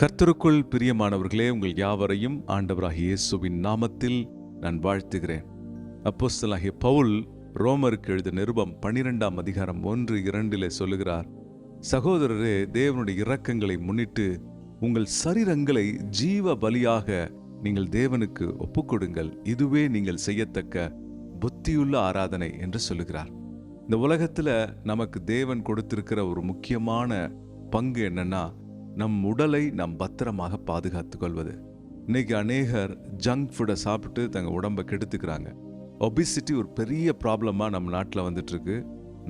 கர்த்தருக்குள் பிரியமானவர்களே, உங்கள் யாவரையும் ஆண்டவராகிய இயேசுவின் நாமத்தில் நான் வாழ்த்துகிறேன். அப்போஸ்தலனாகிய பவுல் ரோமருக்கு எழுதிய நிருபம் 12ஆம் அதிகாரம் 1-2 சொல்லுகிறார், சகோதரரே, தேவனுடைய இரக்கங்களை முன்னிட்டு உங்கள் சரீரங்களை ஜீவ பலியாக நீங்கள் தேவனுக்கு ஒப்புக்கொடுங்கள், இதுவே நீங்கள் செய்யத்தக்க புத்தியுள்ள ஆராதனை என்று சொல்லுகிறார். இந்த உலகத்துல நமக்கு தேவன் கொடுத்திருக்கிற ஒரு முக்கியமான பங்கு என்னன்னா, நம் உடலை நாம் பத்திரமாக பாதுகாத்துக் கொள்வது. இன்னைக்கு அநேகர் ஜங்க் ஃபுட்டை சாப்பிட்டு தங்க உடம்பை கெடுத்துக்கிறாங்க. ஒபிசிட்டி ஒரு பெரிய ப்ராப்ளமாக நம்ம நாட்டில் வந்துட்டு இருக்கு.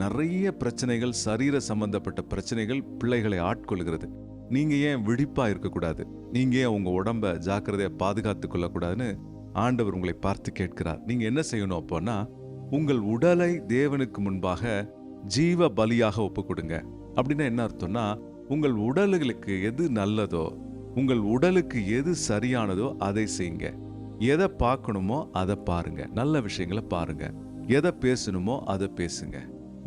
நிறைய பிரச்சனைகள், சரீர சம்பந்தப்பட்ட பிரச்சனைகள் பிள்ளைகளை ஆட்கொள்கிறது. நீங்கள் ஏன் விழிப்பாக இருக்கக்கூடாது? நீங்கள் ஏன் உங்கள் உடம்பை ஜாக்கிரதையாக பாதுகாத்து கொள்ளக்கூடாதுன்னு ஆண்டவர் உங்களை பார்த்து கேட்கிறார். நீங்கள் என்ன செய்யணும் அப்போன்னா, உங்கள் உடலை தேவனுக்கு முன்பாக ஜீவ பலியாக ஒப்பு கொடுங்க. அப்படின்னா என்ன அர்த்தம்னா, உங்கள் உடலுக்கு எது நல்லதோ, உங்கள் உடலுக்கு எது சரியானதோ அதை செய்யுங்க. எதை பார்க்கணுமோ அதை பாருங்க, நல்ல விஷயங்களை பாருங்க. எதை பேசணுமோ அதை பேசுங்க.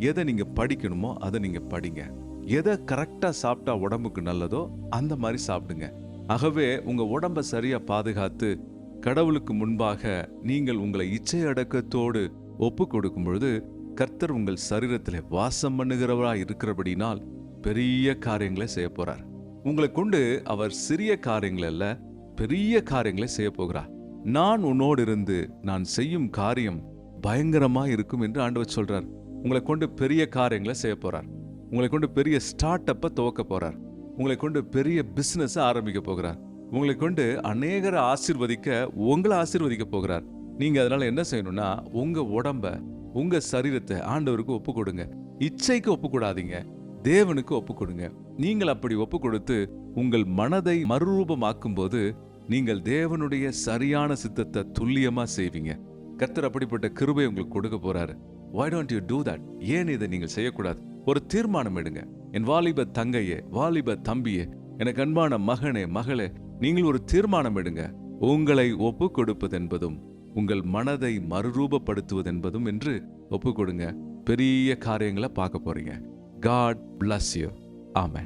எதை நீங்க படிக்கணுமோ அதை நீங்க படிங்க. எதை கரெக்டா சாப்பிட்டா உடம்புக்கு நல்லதோ அந்த மாதிரி சாப்பிடுங்க. ஆகவே உங்க உடம்பை சரியா பாதுகாத்து கடவுளுக்கு முன்பாக நீங்கள் உங்களை இச்சை அடக்கத்தோடு ஒப்பு கொடுக்கும் பொழுது கர்த்தர் உங்கள் சரீரத்தில் வாசம் பண்ணுகிறவராய் இருக்கிறபடினால் பெரிய காரியங்களை செய்ய போறார். உங்களை கொண்டு அவர் சிறிய காரியங்கள் அல்ல, பெரிய காரியங்களை செய்ய போகிறார். நான் உன்னோடு இருந்து நான் செய்யும் காரியம் பயங்கரமா இருக்கும் என்று ஆண்டவர் சொல்றார். உங்களை கொண்டு பெரிய காரியங்களை செய்ய போறார். உங்களை கொண்டு பெரிய ஸ்டார்ட் அப்பை துவக்க போறார். உங்களை கொண்டு பெரிய பிசினஸ் ஆரம்பிக்க போகிறார். உங்களை கொண்டு அநேகரை ஆசீர்வதிக்க, உங்களை ஆசீர்வதிக்க போகிறார். நீங்க அதனால என்ன செய்யணும்னா, உங்க உடம்ப, உங்க சரீரத்தை ஆண்டவருக்கு ஒப்பு கொடுங்க. இச்சைக்கு ஒப்பு கூடாதீங்க, தேவனுக்கு ஒப்பு கொடுங்க. நீங்கள் அப்படி ஒப்பு கொடுத்து உங்கள் மனதை மறுரூபமாக்கும் போது நீங்கள் தேவனுடைய சரியான சித்தத்தை துல்லியமா செய்வீங்க. கர்த்தர் அப்படிப்பட்ட கிருபை உங்களுக்கு கொடுக்க போறாரு. Why don't you do that? ஏன் இதை நீங்கள் செய்யக்கூடாது? ஒரு தீர்மானம் எடுங்க. என் வாலிப தங்கையே, வாலிப தம்பியே, எனக்கு அன்பான மகனே, மகளே, நீங்கள் ஒரு தீர்மானம் எடுங்க. உங்களை ஒப்பு கொடுப்பது என்பதும் உங்கள் மனதை மறுரூபப்படுத்துவது என்பதும் என்று ஒப்பு கொடுங்க. பெரிய காரியங்களை பார்க்க போறீங்க. God bless you. Amen.